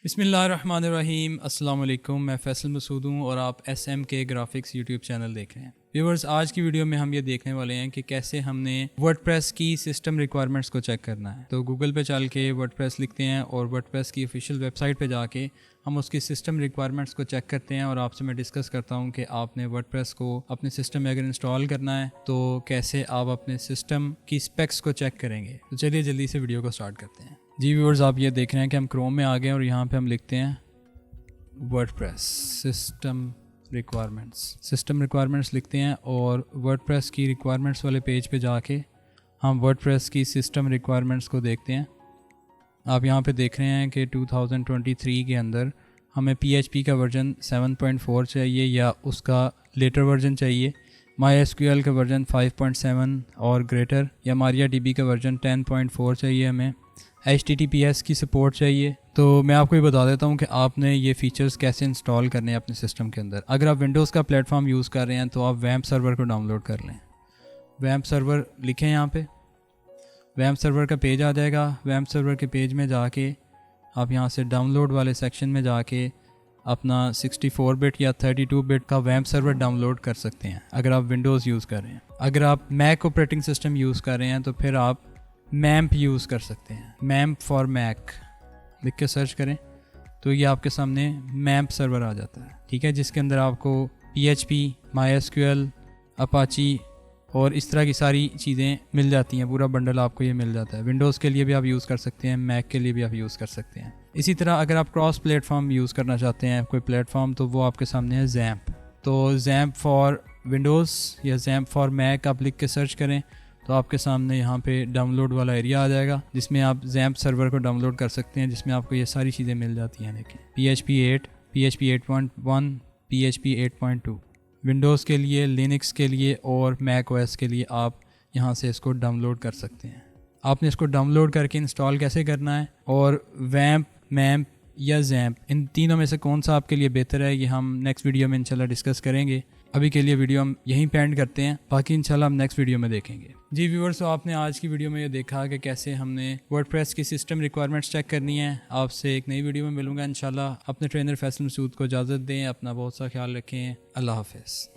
بسم اللہ الرحمن الرحیم۔ السلام علیکم، میں فیصل مسعود ہوں اور آپ ایس ایم کے گرافکس یوٹیوب چینل دیکھ رہے ہیں۔ ویورز، آج کی ویڈیو میں ہم یہ دیکھنے والے ہیں کہ کیسے ہم نے ورڈ پریس کی سسٹم ریکوائرمنٹس کو چیک کرنا ہے۔ تو گوگل پہ چل کے ورڈ پریس لکھتے ہیں اور ورڈ پریس کی آفیشیل ویب سائٹ پہ جا کے ہم اس کی سسٹم ریکوائرمنٹس کو چیک کرتے ہیں، اور آپ سے میں ڈسکس کرتا ہوں کہ آپ نے ورڈ پریس کو اپنے سسٹم میں اگر انسٹال کرنا ہے تو کیسے آپ اپنے سسٹم کی اسپیکس کو چیک کریں گے۔ تو چلیے جلدی سے ویڈیو کو سٹارٹ کرتے ہیں۔ جی ویورز، آپ یہ دیکھ رہے ہیں کہ ہم کروم میں آ گئے اور یہاں پہ ہم لکھتے ہیں ورڈ پریس سسٹم ریکوائرمنٹس لکھتے ہیں، اور ورڈ پریس کی ریکوائرمنٹس والے پیج پہ جا کے ہم ورڈ پریس کی سسٹم ریکوائرمنٹس کو دیکھتے ہیں۔ آپ یہاں پہ دیکھ رہے ہیں کہ 2023 کے اندر ہمیں PHP کا ورژن 7.4 چاہیے یا اس کا لیٹر ورژن چاہیے، MySQL کا ورژن 5.7 اور گریٹر، یا MariaDB کا ورژن 10.4 چاہیے ہمیں، HTTPS کی سپورٹ چاہیے۔ تو میں آپ کو یہ بتا دیتا ہوں کہ آپ نے یہ فیچرز کیسے انسٹال کرنے ہیں اپنے سسٹم کے اندر۔ اگر آپ ونڈوز کا پلیٹ فارم یوز کر رہے ہیں تو آپ ویمپ سرور کو ڈاؤن لوڈ کر لیں۔ ویمپ سرور لکھیں، یہاں پہ ویمپ سرور کا پیج آ جائے گا۔ ویمپ سرور کے پیج میں جا کے آپ یہاں سے ڈاؤن لوڈ والے سیکشن میں جا کے اپنا 64 بٹ یا 32 بٹ کا ویمپ سرور ڈاؤن لوڈ کر سکتے ہیں اگر آپ ونڈوز یوز کر رہے ہیں۔ اگر آپ میک آپریٹنگ سسٹم یوز کر رہے ہیں تو پھر آپ میمپ یوز کر سکتے ہیں۔ میمپ فار میک لکھ کے سرچ کریں تو یہ آپ کے سامنے میمپ سرور آ جاتا ہے، ٹھیک ہے، جس کے اندر آپ کو PHP، MySQL، Apache اور اس طرح کی ساری چیزیں مل جاتی ہیں۔ پورا بنڈل آپ کو یہ مل جاتا ہے۔ ونڈوز کے لیے بھی آپ یوز کر سکتے ہیں، میک کے لیے بھی آپ یوز کر سکتے ہیں۔ اسی طرح اگر آپ کراس پلیٹ فارم یوز کرنا چاہتے ہیں کوئی پلیٹ فارم، تو وہ آپ کے سامنے ہے زیمپ۔ تو زیمپ فار ونڈوز یا زیمپ فار میک آپ لکھ کے سرچ کریں تو آپ کے سامنے یہاں پہ ڈاؤن لوڈ والا ایریا آ جائے گا، جس میں آپ زیمپ سرور کو ڈاؤن لوڈ کر سکتے ہیں، جس میں آپ کو یہ ساری چیزیں مل جاتی ہیں۔ دیکھیں، PHP 8، PHP 8.1، PHP 8.2 ونڈوز کے لیے، لینکس کے لیے اور میک OS کے لیے آپ یہاں سے اس کو ڈاؤن لوڈ کر سکتے ہیں۔ آپ نے اس کو ڈاؤن لوڈ کر کے انسٹال کیسے کرنا ہے، اور ویمپ، میمپ یا زیمپ، ان تینوں میں سے کون سا آپ کے لیے بہتر ہے، یہ ہم نیکسٹ ویڈیو میں انشاءاللہ ڈسکس کریں گے۔ ابھی کے لیے ویڈیو ہم یہیں پہ اینڈ کرتے ہیں، باقی انشاءاللہ ہم نیکسٹ ویڈیو میں دیکھیں گے۔ جی ویورز، تو آپ نے آج کی ویڈیو میں یہ دیکھا کہ کیسے ہم نے ورڈ پریس کی سسٹم ریکوائرمنٹس چیک کرنی ہے۔ آپ سے ایک نئی ویڈیو میں ملوں گا انشاءاللہ۔ اپنے ٹرینر فیصل مسعود کو اجازت دیں، اپنا بہت سا خیال رکھیں۔ اللہ حافظ۔